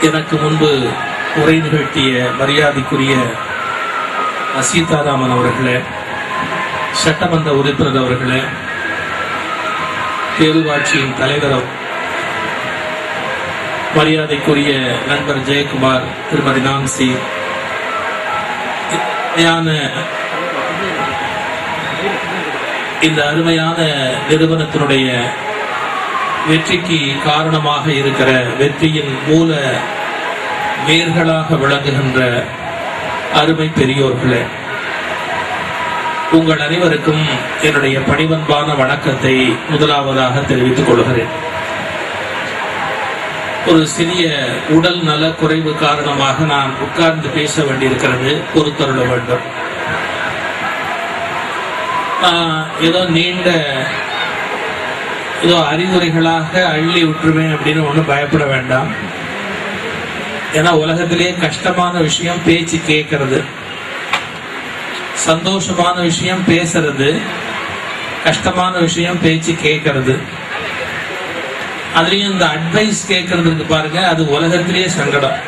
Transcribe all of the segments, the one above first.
எனக்கு முன்பு உரை நிகழ்த்திய மரியாதைக்குரிய சீதாராமன் அவர்களே, சட்டமன்ற உறுப்பினர் அவர்களே, பேரூராட்சியின் தலைவர் மரியாதைக்குரிய நண்பர் ஜெயக்குமார், திருமதி நான்சி, இந்த அருமையான நிறுவனத்தினுடைய வெற்றிக்கு காரணமாக இருக்கிற, வெற்றியின் மூல வேர்களாக விளங்குகின்ற அருமை பெரியோர்களே, உங்கள் அனைவருக்கும் என்னுடைய பணிவன்பான வணக்கத்தை முதலாவதாக தெரிவித்துக் கொள்கிறேன். ஒரு சிறிய உடல் நல குறைவு காரணமாக நான் உட்கார்ந்து பேச வேண்டியிருக்கிறது, பொறுத்தருள வேண்டும். ஏதோ நீண்ட அறிவுரைகளாக அள்ளி விட்டுருவேன் அப்படின்னு ஒன்றும் பயப்பட வேண்டாம். ஏன்னா உலகத்திலேயே கஷ்டமான விஷயம் பேச்சு கேட்கறது, சந்தோஷமான விஷயம் பேசுறது, கஷ்டமான விஷயம் பேச்சு கேட்கறது. அதுலயும் இந்த அட்வைஸ் கேட்கறதுக்கு பாருங்க, அது உலகத்திலேயே சங்கடம்.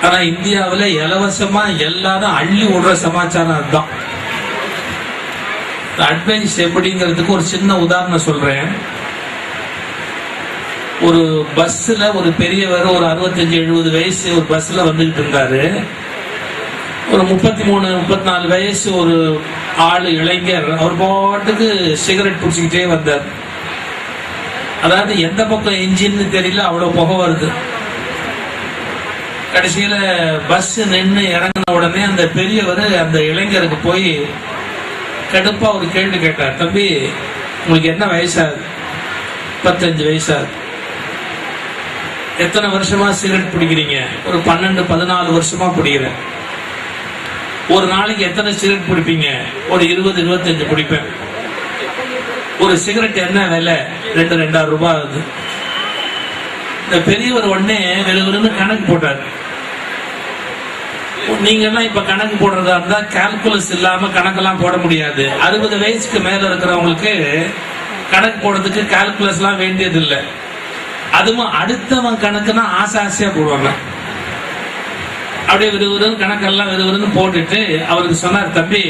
ஆனா இந்தியாவில் இலவசமா எல்லாரும் அள்ளி விடுற சமாச்சாரம் அதுதான். அட்வைஸ் எப்படிங்கிறதுக்கு ஒரு சின்ன உதாரணம் சொல்றேன். ஒரு பஸ்ல ஒரு பெரியவர், ஒரு 65-70 வயசு ஒரு பஸ்ல வந்துகிட்டு இருந்தாரு. ஒரு 33-34 வயசு ஒரு ஆளு, இளைஞர், அவர் பாட்டுக்கு சிகரெட் பிடிச்சிக்கிட்டே வந்தார். அதாவது எந்த பக்கம் என்ஜின்னு தெரியல, அவ்வளவு புகை வருது. கடைசியில பஸ் நின்று இறங்கின உடனே அந்த பெரியவர் அந்த இளைஞருக்கு போய் கடுப்பா ஒரு கேள்வி கேட்டார். தம்பி, உங்களுக்கு என்ன வயசாகுது? 35 வயசாகுது. எத்தனை வருஷமா சிகரெட் பிடிக்கிறீங்க? ஒரு 12-14 வருஷமா பிடிக்கிறேன். ஒரு நாளைக்கு எத்தனை சிகரெட் பிடிப்பீங்க? ஒரு 20-25 பிடிப்பேன். ஒரு சிகரெட் என்ன விலை? 2,000 ரூபாய் ஆகுது. இந்த பெரியவர் உடனே வெறுவெறுன்னு கணக்கு போட்டார். நீங்க எல்லாம் இப்ப கணக்கு போடுறதா இருந்தா கால்குலஸ் இல்லாம கணக்கெல்லாம் போட முடியாது. 60 வயசுக்கு மேல இருக்கிறவங்களுக்கு கணக்கு போடுறதுக்கு கால்குலஸ் எல்லாம் வேண்டியது இல்லை. அதுவும் அடுத்தவன் கணக்குன்னா ஆசையா போடுவாங்க. அப்படியே விறுவிறுன்னு கணக்கெல்லாம் விறுவிறுன்னு போட்டுட்டு அவருக்கு சொன்னார், தம்பி,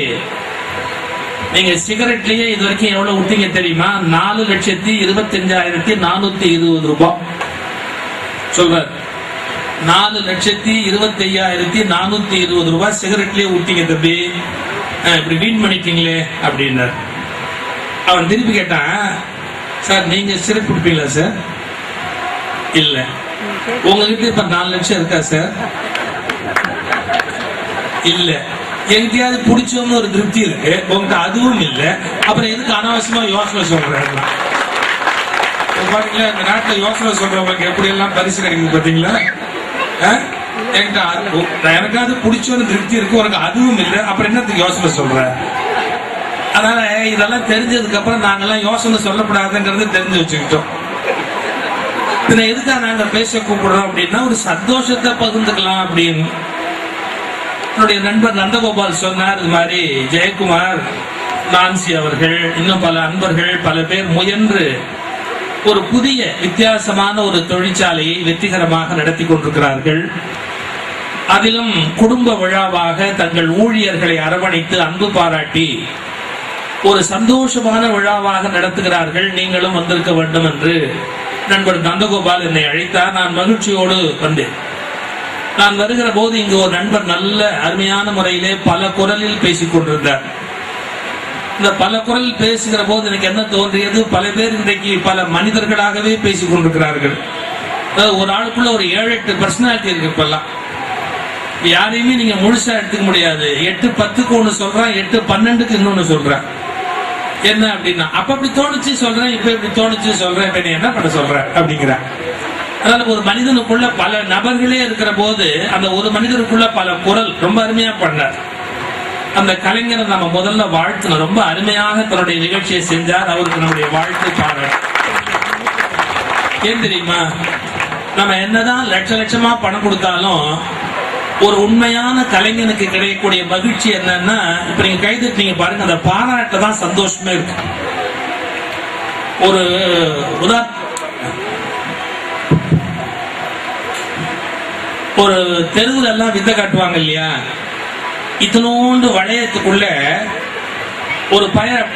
நீங்க சிகரெட்லயே இது வரைக்கும் எவ்வளவு விட்டீங்க தெரியுமா? 4,25,420 ரூபாய் சொல்றாரு. 4,25,420 ரூபாய் சிகரெட்லயே விட்டீங்க தம்பி, இப்படி வீண் பண்ணிட்டீங்களே அப்படின்னார். அவன் திருப்பி கேட்டான், சார் நீங்க சிகரெட் குடிப்பீங்களா சார்? இல்ல. உங்ககிட்ட இப்ப 4 லட்சம் இருக்கா சார்? இல்ல. எங்கிட்டயாவது பிடிச்சோம்னு ஒரு திருப்தி இருக்கு, உங்ககிட்ட அதுவும் இல்ல. அப்புறம் எதுக்கு அனாவசியமா யோசனை சொல்றேன்? பாத்தீங்களா, இந்த நாட்டுல யோசனை சொல்றவங்களுக்கு எப்படி எல்லாம் பரிசு கிடைக்குது பாத்தீங்களா? எனக்காவது பிடிச்சோன்னு திருப்தி இருக்கு, உனக்கு அதுவும் இல்லை, அப்புறம் என்னத்துக்கு யோசனை சொல்ற? அதனால இதெல்லாம் தெரிஞ்சதுக்கு அப்புறம் நாங்கெல்லாம் யோசனை சொல்லக்கூடாதுங்கிறது தெரிஞ்சு வச்சுக்கிட்டோம். இதுல எதுக்காக நாங்க பேச கூப்பிடுறோம் அப்படின்னா, ஒரு சந்தோஷத்தை பகிர்ந்துக்கலாம் அப்படின்னு. என்னுடைய நண்பர் நந்தகோபால் சொன்னார், இது மாதிரி ஜெயக்குமார், நான்சி அவர்கள், இன்னும் பல அன்பர்கள், பல பேர் முயன்று ஒரு புதிய வித்தியாசமான ஒரு தொழிற்சாலையை வெற்றிகரமாக நடத்தி கொண்டிருக்கிறார்கள். அதிலும் குடும்ப விழாவாக தங்கள் ஊழியர்களை அரவணைத்து அன்பு பாராட்டி ஒரு சந்தோஷமான விழாவாக நடத்துகிறார்கள். நீங்களும் வந்திருக்க வேண்டும் என்று நண்பர் நந்தகோபால் என்னை அழைத்தார். நான் மகிழ்ச்சியோடு வந்தேன். நான் வருகிற போது இங்கு ஒரு நண்பர் நல்ல அருமையான முறையிலே பல குரலில் பேசிக் கொண்டிருந்தார். இந்த பல குரல் பேசுகிற போது எனக்கு என்ன தோன்றியது, பல பேர் இன்றைக்கு பல மனிதர்களாகவே பேசிக் கொண்டிருக்கிறார்கள். ஒரு ஆளுக்குள்ள ஒரு 7-8 பர்சனாலிட்டி இருக்கு. இப்பெல்லாம் யாரையுமே நீங்க முழுசா எடுத்துக்க முடியாது. 8-10க்கு ஒண்ணு சொல்றான், 8-12க்கு இன்னொன்னு சொல்றான். என்ன அப்படின்னா, அப்ப அப்படி தோணுச்சு சொல்றேன், இப்ப இப்படி தோணுச்சு சொல்றேன், இப்ப நீ என்ன பண்ண சொல்ற அப்படிங்கிற. அதனால ஒரு மனிதனுக்குள்ள பல நபர்களே இருக்கிற போது அந்த ஒரு மனிதனுக்குள்ள பல குரல் ரொம்ப அருமையா பண்ணார். அந்த கலைஞரை நம்ம முதல்ல வாழ்த்தணும். ரொம்ப அருமையாக தன்னுடைய நிகழ்ச்சியை செஞ்சார். அவருக்கு நம்முடைய வாழ்த்து பாராட்டு. ஏன் தெரியுமா, நம்ம என்னதான் லட்சமா பணம் கொடுத்தாலும் ஒரு உண்மையான கலைஞனுக்கு கிடைக்கக்கூடிய மகிழ்ச்சி என்னன்னா, இப்ப நீங்க கைதட்டீங்க பாருங்க, அந்த பாராட்ட தான் சந்தோஷமே இருக்கு. ஒரு ஒரு தெருவுல எல்லாம் வித்தை காட்டுவாங்க இல்லையா, இத்தனோண்டு வளையத்துக்குள்ள ஒரு பையன்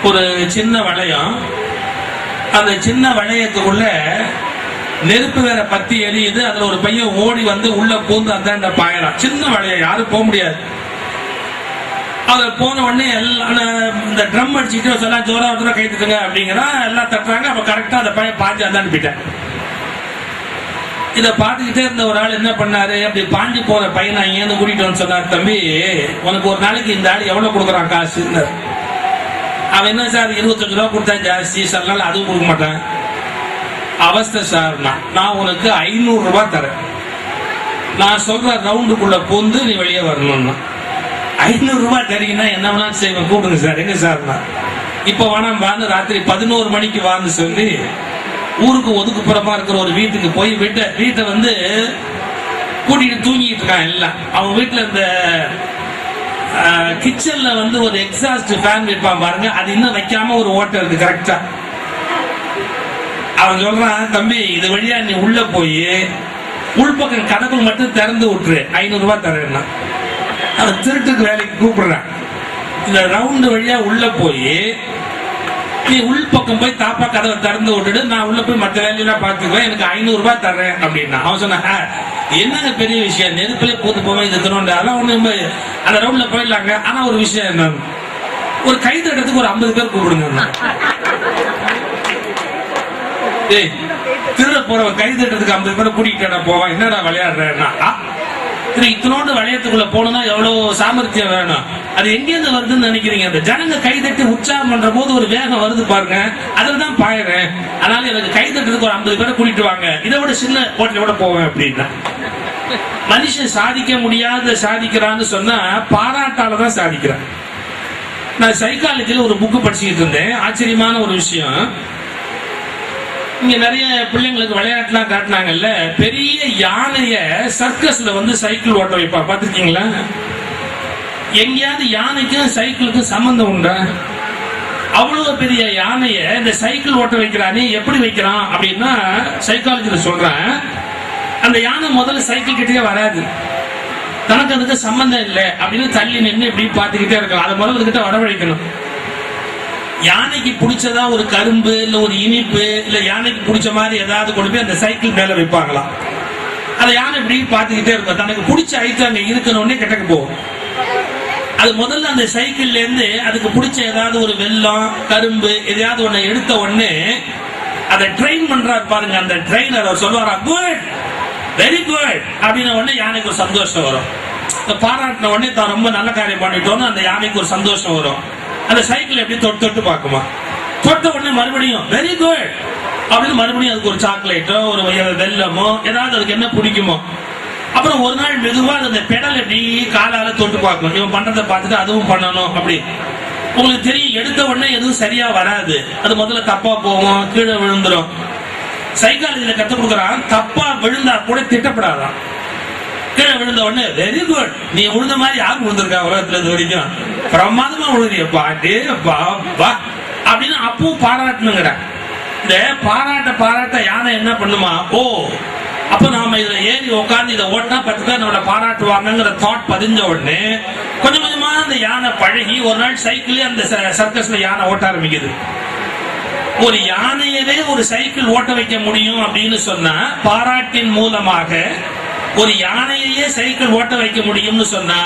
ஒரு சின்ன வளையம், அந்த சின்ன வளையத்துக்குள்ள நெருப்பு வேற பத்தி எரியுது. அதுல ஒரு பையன் ஓடி வந்து உள்ள பூந்து அந்த பாயலாம். சின்ன வளையம், யாரும் போக முடியாது. அதுல போன உடனே எல்லாம் இந்த ட்ரம் அடிச்சுட்டு சொல்லலாம் ஜோரா ஒருத்தர கை தட்டுங்க அப்படிங்கிறா, எல்லாம் தட்டுறாங்க. அப்ப கரெக்டா அந்த பையன் பாஞ்சு அந்தாண்டு போயிட்டேன். இதை பார்த்துக்கிட்டே இருந்த ஒரு ஆள் என்ன பண்ணாரு, அப்படி பாஞ்சு போற பையனை இங்கேருந்து கூட்டிட்டு வந்து சொன்னார், தம்பி உனக்கு ஒரு நாளைக்கு இந்த ஆள் எவ்வளவு கொடுக்குறான் காசுன்னு. அவன் என்ன சார் 25 ரூபா கொடுத்தா ஜாஸ்தி, சில நாள் அதுவும் கொடுக்க மாட்டேன். அவஸ்தை சார், நான் உனக்கு 500 ரூபாய் தரேன், நான் சொல்ற ரவுண்டுக்குள்ள பூந்து நீ வெளியே வரணும்னா. 500 ரூபாய் தரீங்கன்னா என்ன வேணாலும் செய்வேன், கூப்பிடுங்க சார். எங்க சார்னா, இப்ப வேணாம் வான்னு ராத்திரி 11 மணிக்கு வான்னு சொல்லி ஊருக்கு ஒதுக்குப்புறமா இருக்கிற ஒரு வீட்டுக்கு போய் வீட்டை வந்து கூட்டிட்டு தூங்கிட்டு இருக்கான் எல்லாம். அவன் வீட்டுல இந்த கிச்சன்ல வந்து ஒரு எக்ஸாஸ்ட் ஃபேன் வைப்பான் பாருங்க, அது இன்னும் வைக்காம ஒரு ஓட்டை இருக்கு கரெக்டா. அவன் சொல்றான், தம்பி இது வழியா நீ உள்ள போய் உள்பக்கம் கதவு மட்டும் திறந்து விட்டுரு, 500 ரூபாய் தரேன்னா. அவன் திருட்டுக்கு வேலைக்கு கூப்பிடுறான். இந்த ரவுண்டு வழியா உள்ள போய் நீ உள்பக்கம் போய் தாப்பா கதவை திறந்து விட்டுடு, நான் உள்ள போய் மற்ற வேலையெல்லாம் பார்த்துக்குவேன், எனக்கு 500 ரூபாய் தர்றேன் அப்படின்னா. அவன் சொன்ன, என்னங்க பெரிய விஷயம், நெருப்பிலே போட்டு போவேன், இது தரோண்டு அதெல்லாம் ஒண்ணு, அந்த ரவுண்ட்ல போயிடலாங்க. ஆனா ஒரு விஷயம் என்ன, ஒரு கை தட்டத்துக்கு ஒரு 50 பேர் கூப்பிடுங்க. ஏய் திருட போற கை தட்டத்துக்கு 50 பேரை கூட்டிகிட்டா போவான், என்னடா விளையாடுறேன்னா. இத்தனோண்டு வளையத்துக்குள்ள போனா எவ்வளவு சாமர்த்தியம் வேணும். அது எங்கேருந்து வருதுன்னு நினைக்கிறீங்க? அந்த ஜனங்க கைதட்டி உற்சாகம் பண்ற போது ஒரு வேகம் வருது பாருங்க, அதுலதான் பாயிறேன். அதனால எனக்கு கைதட்டுறதுக்கு ஒரு 50 பேரை கூட்டிட்டு வாங்க, இதை விட சின்ன ஹோட்டலோட போவேன் அப்படின்னா. மனுஷன் சாதிக்க முடியாத சாதிக்கிறான்னு சொன்னா பாராட்டாலதான் சாதிக்கிறான். நான் சைக்காலஜில ஒரு புக்கு படிச்சுக்கிட்டு இருந்தேன். ஆச்சரியமான ஒரு விஷயம், இங்க நிறைய பிள்ளைங்களுக்கு விளையாட்டுலாம் காட்டினாங்கல்ல, பெரிய யானைய சர்க்கஸ்ல வந்து சைக்கிள் ஓட்ட வைப்பா, பாத்திருக்கீங்களா? எங்கேயாவது யானைக்கும் சைக்கிளுக்கும் சம்பந்தம் உண்டா? அவ்வளவு பெரிய யானைய இந்த சைக்கிள் ஓட்ட வைக்கிறானே, எப்படி வைக்கிறான் அப்படின்னா சைக்காலஜில சொல்றேன், அந்த யானை முதல்ல சைக்கிள் கிட்டே வராது, தனக்கு அதுக்கு சம்பந்தம் இல்லை அப்படின்னு தள்ளி நின்று இப்படி பார்த்துக்கிட்டே இருக்கலாம். அதை முதல்ல கிட்ட வரவழைக்கணும். யானைக்கு பிடிச்சதா ஒரு கரும்பு இல்ல ஒரு இனிப்பு இல்ல யானைக்கு பிடிச்ச மாதிரி ஏதாவது கொண்டு போய் அந்த சைக்கிள் மேல வைப்பாங்களாம். அந்த யானை இப்படி பார்த்துக்கிட்டே இருக்கும், தனக்கு பிடிச்ச ஐட்டம் அங்க இருக்கணும்னே கிட்டக்கு போகும். அது முதல்ல அந்த சைக்கிள்ல இருந்து அதுக்கு பிடிச்ச ஏதாவது ஒரு வெல்லம் கரும்பு எதையாவது ஒண்ணு எடுத்த உடனே அதை ட்ரெயின் பண்றாரு பாருங்க. அந்த ட்ரெயினர் அவர் சொல்லுவாரா, குட் வெரி குட் அப்படின்னு உடனே யானைக்கு ஒரு சந்தோஷம் வரும். பாராட்டின உடனே தான் ரொம்ப நல்ல காரியம் பண்ணிட்டோம்னு அந்த யானைக்கு ஒரு சந்தோஷம் வரும். அந்த சைக்கிள் எப்படி தொட்டு பார்க்குமா, தொட்ட உடனே மறுபடியும் வெரி குட் அப்படின்னு மறுபடியும் அதுக்கு ஒரு சாக்லேட்டோ ஒரு வெல்லமோ ஏதாவது அதுக்கு என்ன பிடிக்குமோ. அப்புறம் ஒரு நாள் மெதுவா அந்த பெடல் எப்படி காலால தொட்டு பார்க்கும், இவன் பண்றதை பார்த்துட்டு அதுவும் பண்ணணும் அப்படி. உங்களுக்கு தெரியும், எடுத்த உடனே எதுவும் சரியா வராது, அது முதல்ல தப்பா போகும், கீழே விழுந்துரும். சைக்காலஜில கத்து கொடுக்குறான், தப்பா விழுந்தா கூட திட்டப்படாதான். கீழே விழுந்த உடனே வெரி குட், நீ விழுந்த மாதிரி யார் விழுந்திருக்கா உலகத்துல இது வரைக்கும், பிரமாதமா விழுந்தியப்பா அப்படின்னு அப்பவும் பாராட்டணுங்கிற. இந்த பாராட்ட யானை என்ன பண்ணுமா, ஓ அப்ப நாம இதுல ஏறி உட்கார்ந்து இதை ஓட்டினா 10 பேர் நம்மளை பாராட்டுவாங்கிற தாட் பதிஞ்ச உடனே கொஞ்சம் கொஞ்சமா அந்த யானை பழகி ஒரு நாள் சைக்கிளே அந்த சர்க்கஸ்ல யானை ஓட்ட ஆரம்பிக்குது. ஒரு யானையவே ஒரு சைக்கிள் ஓட்ட வைக்க முடியும் அப்படின்னு சொன்னா, பாராட்டின் மூலமாக ஒரு யானையே சைக்கிள் ஓட்ட வைக்க முடியும்னு சொன்னா,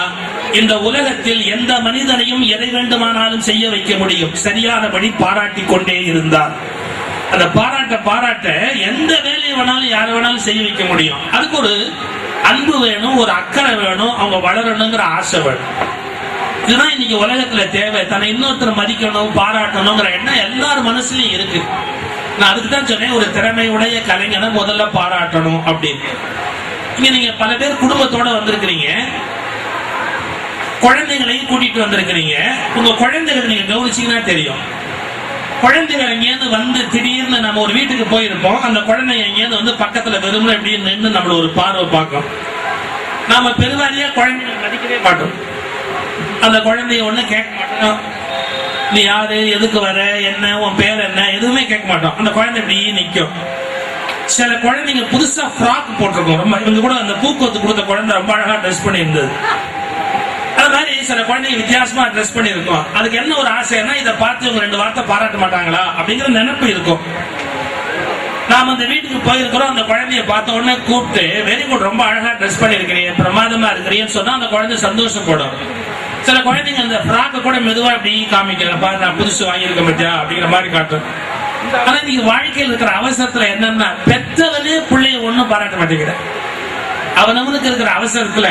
இந்த உலகத்தில் எந்த மனிதனையும் எதை வேண்டுமானாலும் செய்ய வைக்க முடியும், சரியானபடி பாராட்டி கொண்டே இருந்தார். அந்த பாராட்ட எந்த வேலையை வேணாலும் யாரை வேணாலும் செய்ய வைக்க முடியும். அதுக்கு ஒரு அன்பு வேணும், ஒரு அக்கறை வேணும், அவங்க வளரணுங்கிற ஆசை வேணும். இதுதான் இன்னைக்கு உலகத்துல தேவை. தன்னை இன்னொருத்தர் மதிக்கணும் பாராட்டணுங்கிற எண்ணம் எல்லார் மனசுலயும் இருக்கு. நான் அதுக்கு தான் சொன்னேன், ஒரு திறமையுடைய கலைஞனை முதல்ல பாராட்டணும் அப்படின்னு. இங்க நீங்க பல பேர் குடும்பத்தோட வந்திருக்கிறீங்க, குழந்தைகளையும் கூட்டிட்டு வந்திருக்கிறீங்க. உங்க குழந்தைகளை நீங்க கவனிச்சீங்கன்னா தெரியும், குழந்தைகள் எங்கேயாவது வந்து திடீர்னு நம்ம ஒரு வீட்டுக்கு போயிருப்போம், அந்த குழந்தைங்க எங்கேயாவது வந்து பக்கத்துல வெறும் இப்படி நின்று நம்மள ஒரு பார்வை பார்க்கும். நாம பெருவாரியா குழந்தைகளை மதிக்கவே மாட்டோம், அந்த குழந்தைய ஒண்ணு கேட்க மாட்டோம், நீ யாரு, எதுக்கு வர, என்ன உன் பேர் என்ன, எதுவுமே கேட்க மாட்டோம். அந்த குழந்தை இப்படி நிற்கும். சில குழந்தைங்க புதுசா ஃப்ராக் போட்டிருக்கோம். ரொம்ப இவங்க கூட அந்த பூக்கொத்து கொடுத்த குழந்தை ரொம்ப அழகா ட்ரெஸ் பண்ணி இருந்தது. அது மாதிரி சில குழந்தைங்க வித்தியாசமா ட்ரெஸ் பண்ணி இருக்கும். அதுக்கு என்ன ஒரு ஆசைன்னா, இதை பார்த்து இவங்க 2 வார்த்தை பாராட்ட மாட்டாங்களா அப்படிங்கிற நினைப்பு இருக்கும். நாம அந்த வீட்டுக்கு போயிருக்கிறோம். அந்த குழந்தைய பார்த்த உடனே கூப்பிட்டு, வெரி குட், ரொம்ப அழகா ட்ரெஸ் பண்ணி இருக்கிறீங்க, பிரமாதமா இருக்கிறீன்னு சொன்னா அந்த குழந்தை சந்தோஷப்படும். சில குழந்தைங்க அந்த ஃப்ராக்க கூட மெதுவா அப்படி காமிக்கிறேன், பாரு நான் புதுசு வாங்கியிருக்க மாட்டியா அப்படிங்கிற மாதிரி காட்டும். ஆனா நீங்க வாழ்க்கையில் இருக்கிற அவசரத்துல என்னன்னா, பெற்றவனே பிள்ளைய ஒண்ணும் பாராட்ட மாட்டேங்கிறேன். அவனவனுக்கு இருக்கிற அவசரத்துல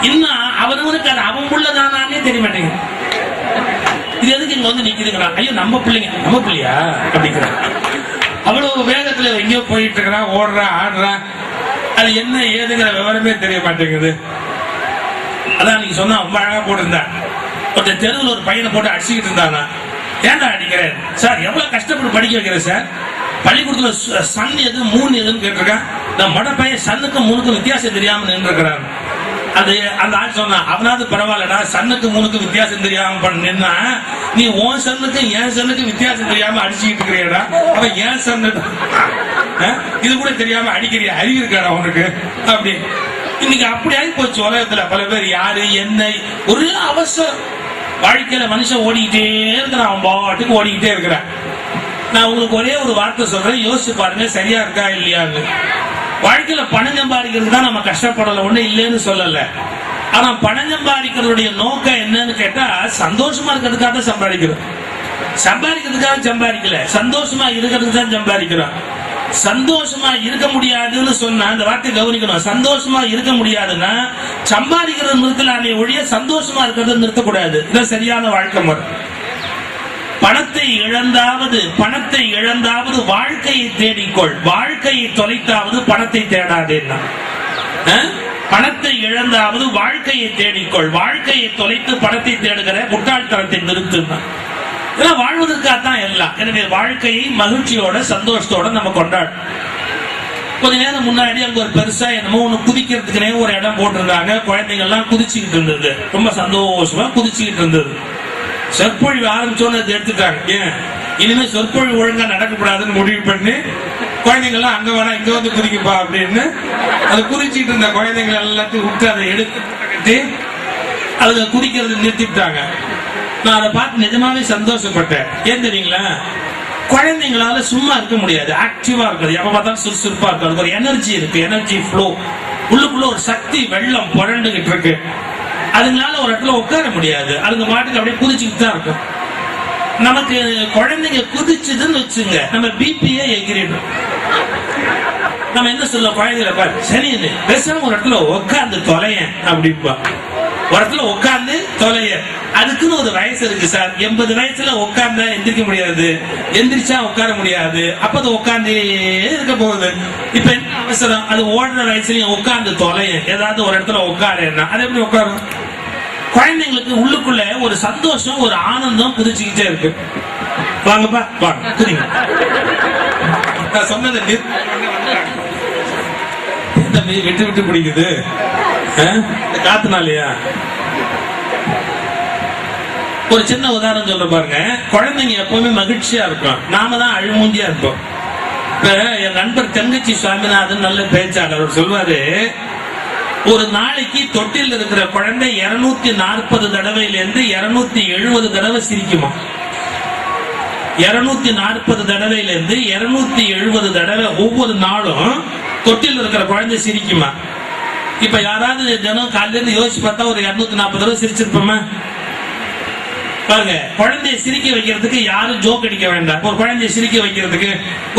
இன்னும் அவனவனுக்கு அது அவன் உள்ளதானே தெரிய மாட்டேங்குது. இது எதுக்கு இங்க வந்து நிக்குதுங்கிறான். ஐயோ நம்ம பிள்ளைங்க, நம்ம பிள்ளையா அப்படிங்கிறான். அவ்வளவு வேகத்துல எங்கேயோ போயிட்டு இருக்கிறான், ஓடுறா ஆடுறா, அது என்ன ஏதுங்கிற விவரமே தெரிய மாட்டேங்குது. அதான் நீங்க சொன்னா ரொம்ப அழகா போட்டிருந்தேன். ஒரு தெருவில் ஒரு பையனை போட்டு அடிச்சுக்கிட்டு இருந்தானா, ஏன்டா அடிக்கிறேன் சார், எவ்வளவு கஷ்டப்பட்டு படிக்க வைக்கிறேன் சார், பள்ளிக்கூடத்துல சன் எது மூணு எதுன்னு கேட்டிருக்கேன். நான் மட பையன் சன்னுக்கும் மூணுக்கும் வித்தியாசம் தெரியாம நின்று இருக்கிறான். அது அந்த ஆள் சொன்னா, அவனாவது பரவாயில்லடா, சன்னுக்கு மூணுக்கு வித்தியாசம் தெரியாம பண்ணா, நீ உன் சன்னுக்கு என் சன்னுக்கு வித்தியாசம் தெரியாம அடிச்சுக்கிட்டு இருக்கிறியடா, அவன் ஏன் சன்னு இது கூட தெரியாம அடிக்கிறிய, அறிவு இருக்காடா உனக்கு அப்படி. இன்னைக்கு அப்படி ஆகி போச்சு உலகத்துல. பல பேர் யாரு என்ன ஒரு அவசரம் வாழ்க்கையில மனுஷன் ஓடிக்கிட்டே இருக்கிறான், அவன் பாட்டுக்கு ஓடிக்கிட்டே இருக்கிறான். நான் உங்களுக்கு ஒரே ஒரு வார்த்தை சொல்றேன், யோசிச்சு பாருங்க சரியா இருக்கா இல்லையான்னு. வாழ்க்கையில பணம் சம்பாதிக்கிறது தான் நம்ம கஷ்டப்படல, ஒண்ணு இல்லைன்னு சொல்லல. ஆனா பணம் சம்பாதிக்கிறதுடைய நோக்கம் என்னன்னு கேட்டா, சந்தோஷமா இருக்கிறதுக்காக தான் சம்பாதிக்கிறோம். சம்பாதிக்கிறதுக்காக சம்பாதிக்கல, சந்தோஷமா இருக்கிறதுக்கு தான் சம்பாதிக்கிறோம். சந்தோஷமா இருக்க முடியாதுன்னு சொன்னா அந்த வார்த்தை கவனிக்கணும். சந்தோஷமா இருக்க முடியாதுன்னா சம்பாதிக்கிறது நிறுத்தலாமே ஒழிய சந்தோஷமா இருக்கிறது நிறுத்தக்கூடாது. இதுதான் சரியான வாழ்க்கை முறை. பணத்தை இழந்தாவது வாழ்க்கையை தேடிக்கொள், வாழ்க்கையை தொலைத்தாவது பணத்தை தேடாதேன்னா. பணத்தை இழந்தாவது வாழ்க்கையை தேடிக்கொள், வாழ்க்கையை தொலைத்து பணத்தை தேடுகிற முட்டாள்தனத்தை நிறுத்துனா. இதெல்லாம் வாழ்வதற்காகத்தான் எல்லாம். எனவே வாழ்க்கையை மகிழ்ச்சியோட சந்தோஷத்தோட நம்ம கொண்டாடும். கொஞ்ச நேரம் முன்னாடி அங்க ஒரு பெருசா என்னமோ ஒண்ணு குதிக்கிறதுக்குனே ஒரு இடம் போட்டிருந்தாங்க. குழந்தைங்க எல்லாம் குதிச்சுக்கிட்டு இருந்தது, ரொம்ப சந்தோஷமா குதிச்சுக்கிட்டு இருந்தது. சொற்பொழிவு ஆரம்பிச்சோன்னு எடுத்துட்டாங்க. ஏன் இனிமே சொற்பொழிவு ஒழுங்கா நடக்கக்கூடாதுன்னு முடிவு பண்ணி குழந்தைங்க எல்லாம் அங்க வேணா இங்க வந்து குதிக்கப்பா அப்படின்னு அதை குதிச்சுட்டு இருந்த குழந்தைங்க எல்லாத்தையும் விட்டு அதை எடுத்து அதுல குதிக்கிறது நிறுத்திட்டாங்க. நான் அதை பார்த்து நிஜமாவே சந்தோஷப்பட்டேன். ஏன் தெரியுங்களா, குழந்தைங்களால சும்மா இருக்க முடியாது, ஆக்டிவா இருக்காது, எப்ப பார்த்தாலும் சுறுசுறுப்பா இருக்காது. ஒரு எனர்ஜி இருக்கு, எனர்ஜி ஃப்ளோ, உள்ளுக்குள்ள ஒரு சக்தி வெள்ளம் புரண்டுகிட்டு இருக்கு. அதுங்களால ஒரு இடத்துல உட்கார முடியாது, அதுங்க மாட்டுக்கு அப்படியே குதிச்சுக்கிட்டு தான் இருக்கும். நமக்கு குழந்தைங்க குதிச்சுதுன்னு வச்சுங்க, நம்ம பிபியே எகிரிடும். நம்ம என்ன சொல்ல, குழந்தைகளை பாரு சரின்னு பேசாம ஒரு இடத்துல உட்காந்து தொலையன் அப்படிப்பா, ஒரு இடத்துல உட்காந்து தொலைய. அதுக்குன்னு ஒரு வயசு இருக்கு சார். 80 வயசுல உட்கார்ந்தா எந்திரிக்க முடியாது, எந்திரிச்சா உட்கார முடியாது, அப்ப அது உட்கார்ந்தே இருக்க போகுது. இப்ப என்ன அவசரம், அது ஓடுற வயசுலயும் உட்கார்ந்து தொலைய, ஏதாவது ஒரு இடத்துல உட்காருன்னா அது எப்படி உட்காரும்? குழந்தைங்களுக்கு உள்ளுக்குள்ள ஒரு சந்தோஷம், ஒரு ஆனந்தம் குதிச்சுக்கிட்டே இருக்கு. வாங்கப்பா வாங்க குதிங்க. நான் சொன்னது விட்டு விட்டு பிடிக்குது காத்துனாலயா. ஒரு சின்ன உதாரணம் சொல்ற பாருங்க. குழந்தைங்க எப்பவுமே மகிழ்ச்சியா இருக்கும், நாம தான் அழுமூந்தியா இருப்போம். இப்ப என் நண்பர் தெங்கச்சி சுவாமிநாதன் நல்ல பேச்சாளர், அவர் சொல்வாரு, ஒரு நாளைக்கு தொட்டில் இருக்கிற குழந்தை 240 தடவையில இருந்து 270 தடவை சிரிக்குமா. 240 தடவையில இருந்து 270 தடவை ஒவ்வொரு நாளும் தொட்டில் இருக்கிற குழந்தை சிரிக்குமா. இப்ப யாராவது தினம் காலையில இருந்து யோசிச்சு பார்த்தா ஒரு 240 தடவை சிரிச்சிருப்போமா பாருங்க. குழந்தைய சிரிக்க வைக்கிறதுக்கு யாரும் ஜோக் அடிக்க வேண்டாம். ஒரு குழந்தைய சிரிக்க வைக்கிறதுக்கு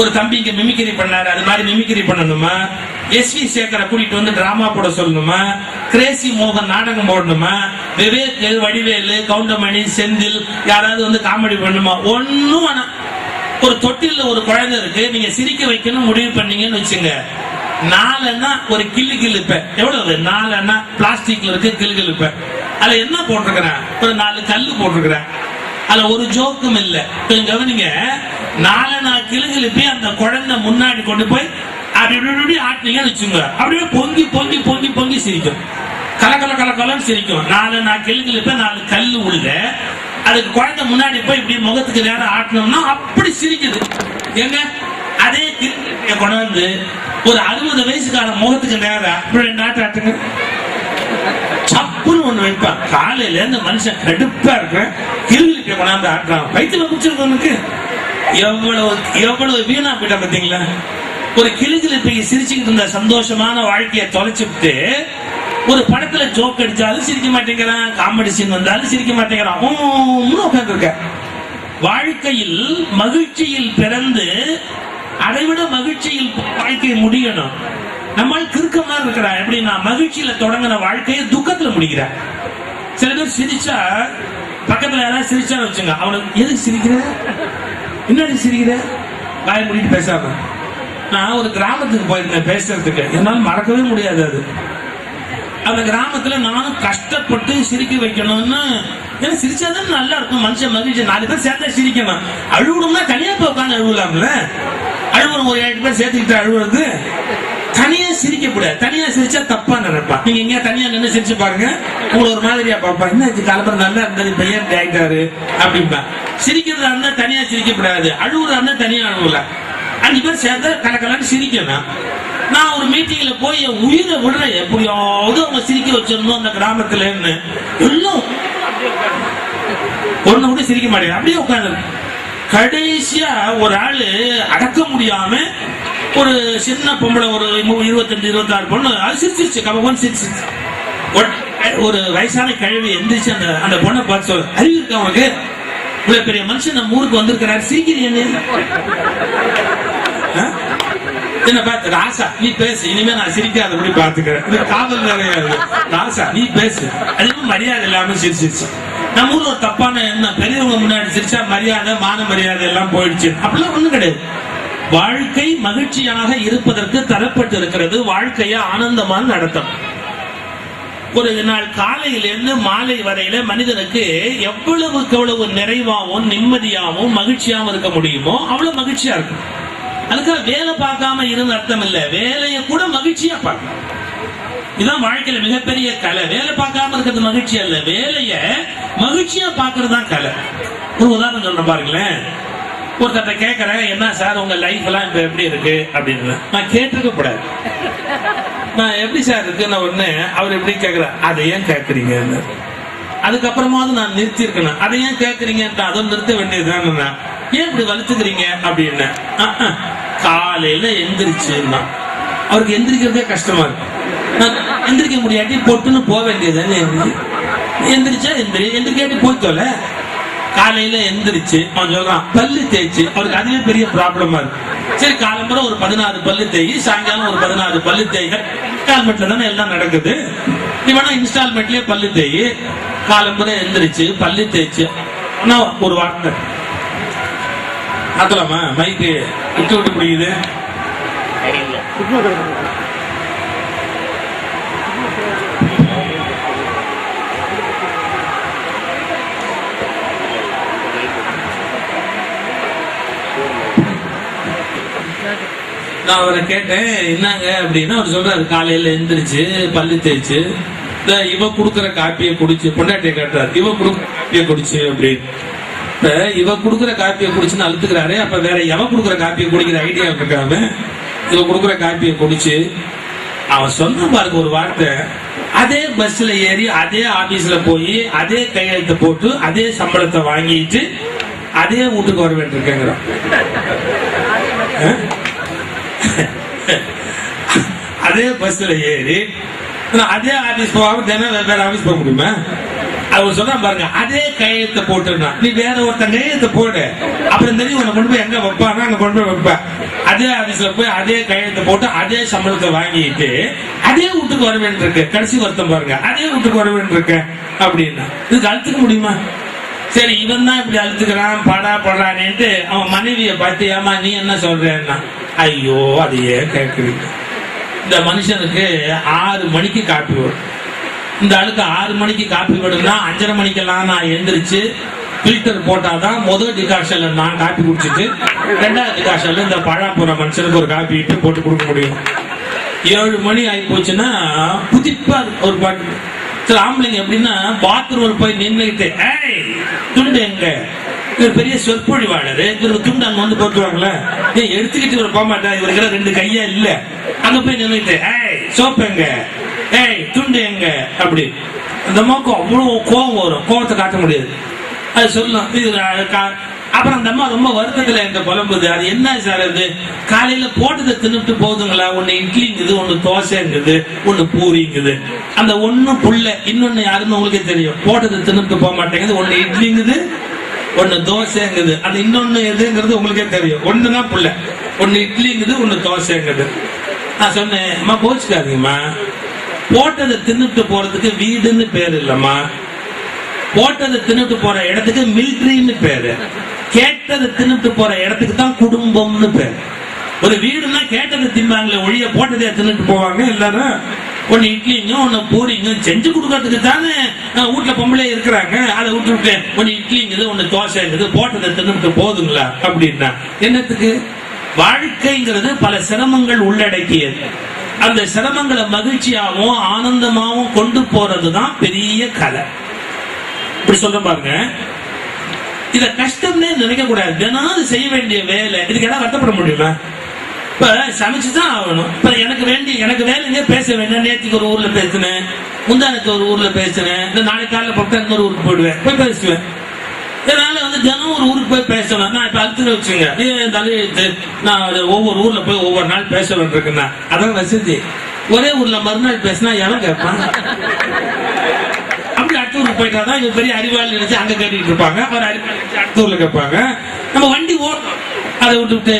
ஒரு தம்பி இங்க மிமிக்ரி பண்ணாரு, அது மாதிரி மிமிக்ரி பண்ணணுமா? எஸ்வி சேகரை கூட்டிட்டு வந்து டிராமா போட சொல்லணுமா? கிரேசி மோகன் நாடகம் போடணுமா? விவேக், வடிவேலு, கவுண்டமணி, செந்தில் யாராவது வந்து காமெடி பண்ணுமா? ஒண்ணும் வேணாம். ஒரு தொட்டில ஒரு குழந்தை இருக்கு, நீங்க சிரிக்க வைக்கணும் முடிவு பண்ணீங்கன்னு வச்சுங்க, 4 ஒரு கிள்ளிப்ப. எவ்வளவு? 4 பிளாஸ்டிக்ல இருக்கு கிள்ளிப்ப. அதுல என்ன போட்டிருக்கிறேன்? ஒரு 4 கல்லு போட்டிருக்கிறேன். அதுல ஒரு ஜோக்கும் இல்ல. கவனிங்க, 4 கிளுகிழுப்பி அந்த குழந்தை முன்னாடி கொண்டு போய் அப்படி ஆட்டினீங்கன்னு வச்சுங்க, அப்படியே பொங்கி பொங்கி பொங்கி பொங்கி சிரிக்கும், கலக்கல கலக்கலன்னு சிரிக்கும். 4 கிளுகிழுப்ப 4 கல்லு உள்ள அதுக்கு குழந்தை முன்னாடி போய் இப்படி முகத்துக்கு நேரம் ஆட்டணும்னா அப்படி சிரிக்குது. எங்க அதே கிரிக்கெட் கொண்டாந்து ஒரு 60 வயசுக்கான முகத்துக்கு நேரம் இப்படி 2 ஆட்டம் ஆட்டுங்க, சப்புன்னு ஒண்ணு வைப்பான். காலையில இருந்து மனுஷன் கடுப்பா இருக்க கிரிக்கெட் கொண்டாந்து ஆட்டுறான். வயிற்றுல பிடிச்சிருக்கவனுக்கு எவ்வளவு வீணா போயிட்டா பாத்தீங்களா? ஒரு கிளிகிளிப்பை சிரிச்சுக்கிட்டு இருந்த சந்தோஷமான வாழ்க்கையை தொலைச்சுட்டு ஒரு படத்துல ஜோக் அடிச்சாலும் சிரிக்க மாட்டேங்கிறான், காமெடி சீன் வந்தாலும் சிரிக்க மாட்டேங்கிறான், உட்கார்ந்து இருக்க. வாழ்க்கையில் மகிழ்ச்சியில் பிறந்து அதைவிட மகிழ்ச்சியில் வாழ்க்கை முடியணும். நம்மால் கிறுக்கமா இருக்கிறா. எப்படின்னா மகிழ்ச்சியில தொடங்கின வாழ்க்கையை துக்கத்துல முடிக்கிறான். சில பேர் சிரிச்சா பக்கத்துல யாராவது சிரிச்சா வச்சுங்க, அவனுக்கு எதுக்கு சிரிக்கிற, என்னடி சிரிக்கிற, வாய முடிட்டு பேசாம. நான் ஒரு கிராமத்துக்கு போயிருந்தேன் பேசுறதுக்கு, என்னால் மறக்கவே முடியாது. அது அந்த கிராமத்துல நானும் கஷ்டப்பட்டு சிரிக்க வைக்கணும்னு, ஏன்னா சிரிச்சாதான் நல்லா இருக்கும், மனுஷன் மகிழ்ச்சி. 4 பேர் சேர்த்தா சிரிக்கணும். அழுவணும்னா தனியா போய் உட்காந்து அழுவலாம்ல. அழுவணும் ஒரு 7 பேர் சேர்த்துக்கிட்டு அழுவுறது. தனியா சிரிக்க கூடாது. தனியா சிரிச்சா தப்பா நினைப்பா. நீங்க எங்க தனியா நின்று சிரிச்சு பாருங்க, உங்களை ஒரு மாதிரியா பாப்பா. என்ன காலம்பரம் நல்லா இருந்தாரு, பையன் ஆயிட்டாரு அப்படின்பா. சிரிக்கிறதா இருந்தா தனியா சிரிக்க கூடாது, அழுவுறதா இருந்தா தனியா அழுவல. 5 பேர் சேர்த்தா கலக்கலான்னு சிரிக்கணும். நான் ஒரு மீட்டிங்ல போய் என் உயிரை விடுறேன், எப்படியாவது அவங்க சிரிக்க வச்சிடணும் அந்த கிராமத்துல. எல்லாம் ஒண்ணு கூட சிரிக்க மாட்டேன், அப்படியே உட்காந்து. கடைசியா ஒரு ஆளு அடக்க முடியாம ஒரு சின்ன பொம்பளை, ஒரு 25-26 பொண்ணு, அது சிரிச்சிருச்சு, கபகன் சிரிச்சு. ஒரு வயசான கிழவி எந்திரிச்சு அந்த பொண்ணை பார்த்து சொல்ல, அறிவு இருக்கா அவனுக்கு, இவ்வளவு பெரிய மனுஷன் நம்ம ஊருக்கு வந்திருக்கிறாரு, சிரிக்கிறீங்க என்ன பார்த்து, ராசா நீ பேசு, இனிமே நான் சிரிக்காதபடி பாத்துக்கிறேன். காதல் நிறைய ராசா நீ பேசு. அதுவும் மரியாதை இல்லாம சிரிச்சிருச்சு. நம்ம ஊர்ல ஒரு தப்பான என்ன, பெரியவங்க முன்னாடி சிரிச்சா மரியாதை மான மரியாதை எல்லாம் போயிடுச்சு. அப்படிலாம் ஒண்ணும் கிடையாது. வாழ்க்கை மகிழ்ச்சியாக இருப்பதற்கு தரப்பட்டு இருக்கிறது. வாழ்க்கையை ஆனந்தமாக நடத்தணும். ஒரு நாள் காலையிலிருந்து மாலை வரையில மனிதனுக்கு எவ்வளவு நிறைவாகவும் நிம்மதியாகவும் மகிழ்ச்சியாகவும் இருக்க முடியுமோ அவ்வளவு மகிழ்ச்சியா இருக்கும். அதுக்காக வேலை பார்க்காம இருந்த அர்த்தம் இல்ல, வேலையை கூட மகிழ்ச்சியா பார்க்கணும். இதுதான் வாழ்க்கையில மிகப்பெரிய கலை. வேலை பார்க்காம இருக்கிறது மகிழ்ச்சி அல்ல, வேலைய மகிழ்ச்சியா பார்க்கறது தான் கலை. ஒரு உதாரணம் சொல்றேன் பாருங்களேன். ஒருத்தட்ட கேட்கறேன், என்ன சார் உங்க லைஃப் எல்லாம் இப்ப எப்படி இருக்கு அப்படின்னு. நான் கேட்டிருக்க கூடாது, நான் எப்படி சார் இருக்குன்னு உடனே அவர் எப்படி கேட்கிற, அதை ஏன் கேட்கறீங்க, அதுக்கப்புறமாவது நான் நிறுத்தி இருக்கணும். அதை ஏன் கேட்கறீங்க, அதுவும் நிறுத்த வேண்டியதுதான். ஏன் இப்படி வலுத்துக்கிறீங்க அப்படின்னு. காலையில எந்திரிச்சுன்னா அவருக்கு எந்திரிக்கிறதே கஷ்டமா இருக்கு. நான் எந்திரிக்க முடியாட்டி பொட்டுன்னு போக வேண்டியதுன்னு எந்திரிச்சா எந்திரிக்காட்டி போய்த்தோல. காலையில எந்திரிச்சு அவன் சொல்றான் பல்லு தேய்ச்சு, அவருக்கு அதுவே பெரிய ப்ராப்ளமா இருக்கு. சரி காலம்புற ஒரு 16 பல்லு தேய், சாயங்காலம் ஒரு 16 பல்லு தேய். இன்ஸ்டால்மெண்ட்ல தானே எல்லாம் நடக்குது. நீ வேணா இன்ஸ்டால்மெண்ட்லயே பல்லு தேய். காலம்புற எந்திரிச்சு பல்லு தேய்ச்சு ஒரு வார்த்தை ஆத்தலாமா, மைக்கு விட்டு விட்டு பிடிக்குது. நான் அவரை கேட்டேன் என்னங்க அப்படின்னா, அவர் சொல்றாரு காலையில எந்திரிச்சு பல்லு தேய்ச்சு இவ குடுக்கற காப்பியை குடிச்சு, பொண்டாட்டியை காட்டுறாரு, இவ குடுக்கற காப்பியை குடிச்சு அப்படின்னு. இப்ப இவ குடுக்கற காப்பியை குடிச்சுன்னு அழுத்துக்கிறாரு. அப்ப வேற எவ குடுக்கற காப்பியை குடிக்கிற ஐடியா இருக்காம இவ குடுக்கற காப்பியை குடிச்சு அவன் சொன்ன பாருங்க ஒரு வார்த்தை, அதே பஸ்ல ஏறி அதே ஆபீஸ்ல போய் அதே கையெழுத்து போட்டு அதே சம்பளத்தை வாங்கிட்டு அதே வீட்டுக்கு வர வேண்டியிருக்கேங்கிறான். அதே பஸ்ல ஏறி அதே ஆபீஸ் போகாம தினம் வேற ஆபீஸ் போக முடியுமா? அவர் சொன்னா பாருங்க, அதே கையெழுத்தை போட்டுனா நீ வேற ஒருத்தன் கையெழுத்து போடு, அப்புறம் தெரியும் உன்னை கொண்டு போய் எங்க வைப்பாங்க அங்க கொண்டு போய் வைப்ப. அதே ஆபீஸ்ல போய் அதே கையெழுத்தை போட்டு அதே சம்பளத்தை வாங்கிட்டு அதே வீட்டுக்கு வர வேண்டியிருக்கு. கடைசி வருத்தம் பாருங்க, அதே வீட்டுக்கு வர வேண்டியிருக்கு அப்படின்னா இதுக்கு அழுத்துக்க முடியுமா? சரி இவன் தான் இப்படி அழுத்துக்கிறான் படானேன்ட்டு அவன் மனைவியை பார்த்து ஏமா நீ என்ன சொல்றேன்னா, ஐயோ அதையே கேட்குறீங்க. இந்த மனுஷனுக்கு 6 மணிக்கு காப்பி வரும். இந்த ஆளுக்கு 6 மணிக்கு காப்பி வேணும்னா 5:30 மணிக்கெல்லாம் நான் எந்திரிச்சு ஃபில்டர் போட்டாதான் முதல் டிகாஷன்ல நான் காப்பி குடிச்சிட்டு 2வது டிகாஷன்ல இந்த பழா போற மனுஷனுக்கு ஒரு காப்பி இட்டு போட்டு கொடுக்க முடியும். 7 மணி ஆகி போச்சுன்னா புதிப்பா ஒரு பாட்டு சில ஆம்பளைங்க எப்படின்னா பாத்ரூம் போய் நின்றுட்டு ஏய் துண்டு எங்க, இவர் பெரிய சொற்பொழிவாளர், இவருக்கு துண்டு அங்க வந்து போட்டுவாங்களே, எடுத்துக்கிட்டு இவர் போக மாட்டா, இவருக்கு 2 கையா இல்ல, அங்க போய் நின்றுட்டு ஏய் சோப்பு எங்க, ஏய் துண்டு எங்க, அப்படி அந்த அம்மாவுக்கு அவ்வளவு கோபம் வரும், கோபத்தை காட்ட முடியாது. அது சொல்லும். அப்புறம் அந்த அம்மா ரொம்ப வருத்தத்துல எங்க புலம்புது, அது என்ன சார் அது, காலையில போட்டதை தின்னுட்டு போகுதுங்களா, ஒண்ணு இட்லிங்குது, ஒண்ணு தோசைங்குது, ஒண்ணு பூரிங்குது, அந்த ஒண்ணு புள்ள இன்னொன்னு யாருன்னு உங்களுக்கே தெரியும், போட்டதை தின்னுட்டு போக மாட்டேங்குது, ஒண்ணு இட்லிங்குது ஒண்ணு தோசைங்குது, அந்த இன்னொன்னு எதுங்கிறது உங்களுக்கே தெரியும், ஒண்ணுதான் புள்ள, ஒண்ணு இட்லிங்குது ஒண்ணு தோசைங்குது. நான் சொன்னேன், அம்மா கோச்சுக்காதீங்கம்மா, போட்டதை தின்னுட்டு போறதுக்கு வீடுன்னு பேர் இல்லம்மா, போட்டதை தின்னுட்டு போற இடத்துக்கு மிலிட்டரின்னு பேரு, கேட்டதை தின்னுட்டு போற இடத்துக்கு தான் குடும்பம்னு பேரு. ஒரு வீடுனா கேட்டதை திம்பாங்களே ஒழிய போட்டதை தின்னுட்டு போவாங்க எல்லாரும். ஒன்னு இட்லிங்க ஒன்னு பூரிங்க செஞ்சு கொடுக்கறதுக்கு தானே வீட்டுல பொம்பளை இருக்கிறாங்க, அதை விட்டுவிட்டு ஒன்னு இட்லிங்குது ஒன்னு தோசைங்குது, போட்டதை தின்னுட்டு போதுங்களா அப்படின்னா என்னத்துக்கு? வாழ்க்கைங்கிறது பல சிரமங்கள் உள்ளடக்கியது. அந்த சிரமங்களை மகிழ்ச்சியாகவும் ஆனந்தமாகவும் கொண்டு போறதுதான் பெரிய கலை. இப்படி சொல்ற பாருங்க, இத கஷ்டம்னே நினைக்க கூடாது, தினம் செய்ய வேண்டிய வேலை, இதுக்கு எல்லாம் வருத்தப்பட முடியுமா? இப்ப சமைச்சுதான் ஆகணும். இப்ப எனக்கு வேலைங்க பேச வேண்டாம். நேற்றுக்கு ஒரு ஊர்ல பேசினேன், முந்தானத்து ஒரு ஊர்ல பேசினேன், இந்த நாளைக்கு காலைல பக்கம் இன்னொரு ஊருக்கு போயிடுவேன், போய் பேசுவேன். இதனால தினம் ஒரு ஊருக்கு போய் பேசணும். நான் இப்ப அடுத்து வச்சுங்க தலையெழுத்து, நான் ஒவ்வொரு ஊர்ல போய் ஒவ்வொரு நாள் பேச வேண்டியிருக்குன்னா அதான் வசதி. ஒரே ஊர்ல மறுநாள் பேசினா எவன் கேட்பான்? அப்படி அடுத்த ஊருக்கு போயிட்டாதான் இவங்க பெரிய அறிவாளி நினைச்சு அங்க கேட்டுட்டு இருப்பாங்க, அவர் அறிவாளி அடுத்த ஊர்ல கேட்பாங்க. நம்ம வண்டி ஓட்டணும், அதை விட்டுவிட்டு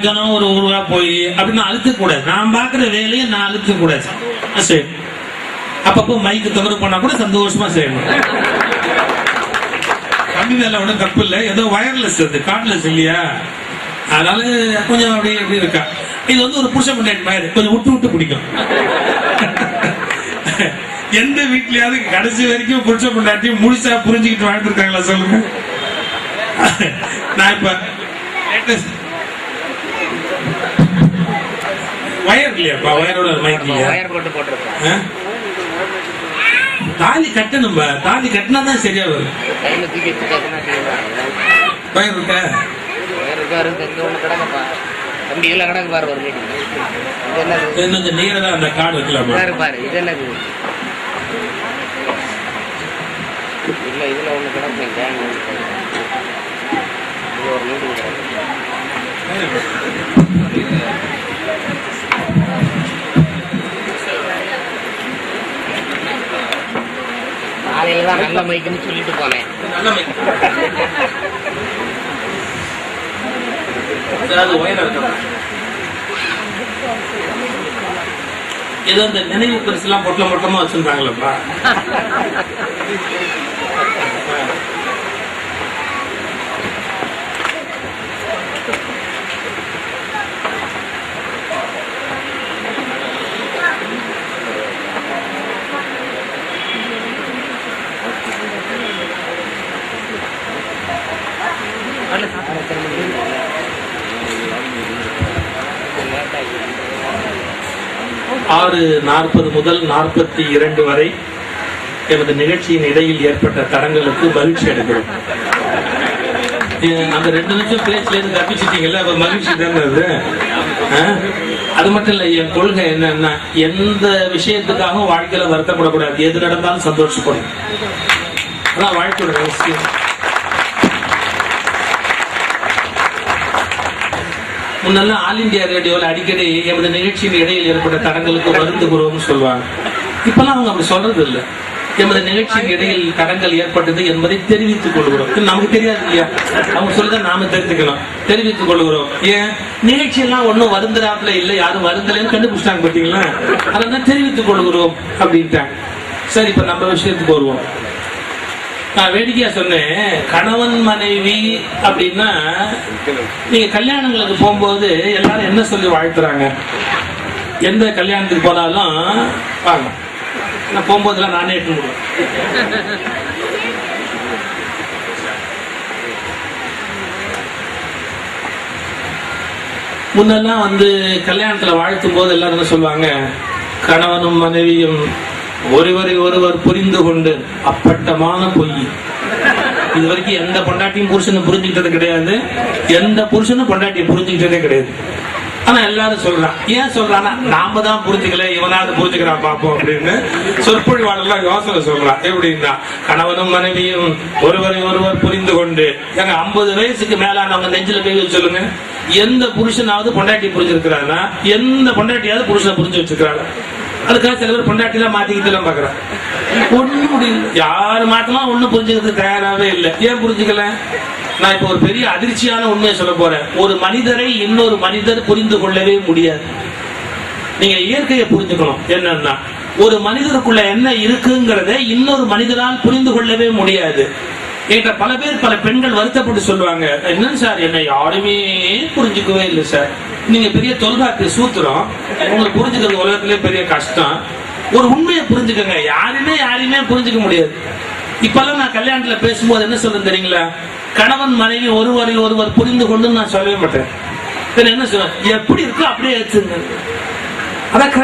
தினம் ஒரு ஊருவா போய் அப்படின்னு அழுத்த கூடாது. நான் பாக்குற வேலையை நான் அழுத்த கூடாது, சரி. அப்பப்போ மைக்கு தொந்தரவு பண்ணா கூட சந்தோஷமா செய்யணும். கம்மி வேலை ஒன்றும் தப்பு இல்லை, ஏதோ வயர்லெஸ், அது கார்ட்லெஸ் இல்லையா, அதனால கொஞ்சம் அப்படியே எப்படி இருக்கா. இது ஒரு புருஷ முன்னாடி மாதிரி கொஞ்சம் விட்டு விட்டு பிடிக்கும். எந்த வீட்லயாவது கடைசி வரைக்கும் புருஷ முன்னாடி முழுசா புரிஞ்சுக்கிட்டு வாழ்ந்துருக்காங்களா சொல்லுங்க? நான் இப்ப வயர் இல்லையாப்பா, வயரோட மைக் இல்லையா, தாலி கட்டணும், தாலி கட்டினா தான் சரியா வரும். வயர் இருக்கா? கொஞ்சம் நீரா அந்த கார்டு வைக்கலாமா? இதுல ஒண்ணு கிடக்கு, காலையிலதான் நல்ல மைக்குன்னு சொல்லிட்டு போனேன். நல்ல மைக் ஏதோ இந்த நினைவு பரிசு எல்லாம் பொட்டல மொட்டமா வச்சிருந்தாங்களப்பா. ஆறு 40 முதல் 42 வரை எமது நிகழ்ச்சியின் இடையில் ஏற்பட்ட தடங்களுக்கு மகிழ்ச்சி அடைகிறோம். அந்த 2 நிமிஷம் பேச்சுல இருந்து தப்பிச்சிட்டீங்கல்ல, மகிழ்ச்சி தானே அது. அது மட்டும் இல்ல, என் கொள்கை என்னன்னா, எந்த விஷயத்துக்காகவும் வாழ்க்கையில வருத்தப்படக்கூடாது, எது நடந்தாலும் சந்தோஷப்படும். அதான் வாழ்க்கையோட ரகசியம். முன்னெல்லாம் ஆல் இந்தியா ரேடியோவில் அடிக்கடி எமது நிகழ்ச்சியின் இடையில் ஏற்பட்ட தடங்களுக்கு வருந்துகிறோம்னு சொல்லுவாங்க. இப்பெல்லாம் அவங்க அப்படி சொல்றது இல்லை. எமது நிகழ்ச்சியின் இடையில் தடங்கள் ஏற்பட்டது என்பதை தெரிவித்துக் கொள்கிறோம். நமக்கு தெரியாது இல்லையா, அவங்க சொல்லிதான் நாம தெரிஞ்சுக்கணும். தெரிவித்துக் கொள்கிறோம். ஏன் நிகழ்ச்சியெல்லாம் ஒன்னும் வருந்துறாப்புல இல்லை, யாரும் வருந்தலைன்னு கண்டுபிடிச்சிட்டாங்க பார்த்தீங்களா, அதான் தெரிவித்துக் கொள்கிறோம் அப்படின்ட்டாங்க. சரி, இப்ப நம்ம விஷயத்துக்கு வருவோம். நான் வேடிக்கையா சொன்னேன், கணவன் மனைவி அப்படின்னா நீங்க கல்யாணங்களுக்கு போகும்போது எல்லாரும் என்ன சொல்லி வாழ்த்துறாங்க? எந்த கல்யாணத்துக்கு போனாலும் வாங்க, நான் போகும்போதெல்லாம் நானே எடுத்து விடுவேன். முன்னெல்லாம் கல்யாணத்துல வாழ்த்தும் போது எல்லாரும் என்ன சொல்லுவாங்க? கணவனும் மனைவியும் ஒருவரை ஒருவர் புரிந்து கொண்டு அப்பட்டமான பொய். இது வரைக்கும் எந்த பொண்டாட்டியும் புருஷனை புரிஞ்சுக்கிட்டது கிடையாது, எந்த புருஷனும் பொண்டாட்டியை புரிஞ்சுக்கிட்டதே கிடையாது. ஆனா எல்லாரும் சொல்றான். ஏன் சொல்றான்னா, நாம தான் புரிஞ்சுக்கல, இவனாவது புரிஞ்சுக்கிறான் பாப்போம் அப்படின்னு சொற்பொழிவாளர்லாம் யோசனை சொல்றான். எப்படின்னா, கணவனும் மனைவியும் ஒருவரை ஒருவர் புரிந்து கொண்டு. எங்க 50 வயசுக்கு மேலானவங்க நெஞ்சில கை வச்சு சொல்லுங்க, எந்த புருஷனாவது பொண்டாட்டி புரிஞ்சிருக்கிறான்னா, எந்த பொண்டாட்டியாவது புருஷனை புரிஞ்சு வச்சிருக்கிறாங்க? அதுக்காக சில பேர் பொண்டாட்டி எல்லாம் மாத்திக்கிட்டு பாக்குறான். ஒண்ணு முடியல, யாரு மாத்தலாம் ஒண்ணு புரிஞ்சுக்கிறதுக்கு தயாராகவே இல்லை. ஏன் புரிஞ்சுக்கல? நான் இப்ப ஒரு பெரிய அதிர்ச்சியான உண்மையை சொல்ல போறேன். ஒரு மனிதரை இன்னொரு மனிதர் புரிந்து கொள்ளவே முடியாது. நீங்க இயற்கையை புரிஞ்சுக்கணும். என்னன்னா, ஒரு மனிதருக்குள்ள என்ன இருக்குங்கிறத இன்னொரு மனிதரால் புரிந்து கொள்ளவே முடியாது. என்கிட்ட பல பேர், பல பெண்கள் வருத்தப்பட்டு சொல்லுவாங்க, என்னன்னு சார், என்ன யாருமே புரிஞ்சுக்கவே இல்லை சார். நீங்க பெரிய தொல்காப்பிய சூத்திரம், உங்களுக்கு புரிஞ்சுக்கிறது உலகத்திலே பெரிய கஷ்டம். ஒரு உண்மையை புரிஞ்சுக்கங்க, யாருமே புரிஞ்சுக்க முடியாது. இப்பெல்லாம் நான் கல்யாணத்துல பேசும்போது என்ன சொல்றேன் தெரியுங்களா? கணவன் மனைவி ஒருவரை ஒருவர் புரிந்து கொண்டு நான் சொல்லவே மாட்டேன். என்ன சொல்றேன், எப்படி இருக்கோ அப்படியே ஏற்றுங்க. அதான்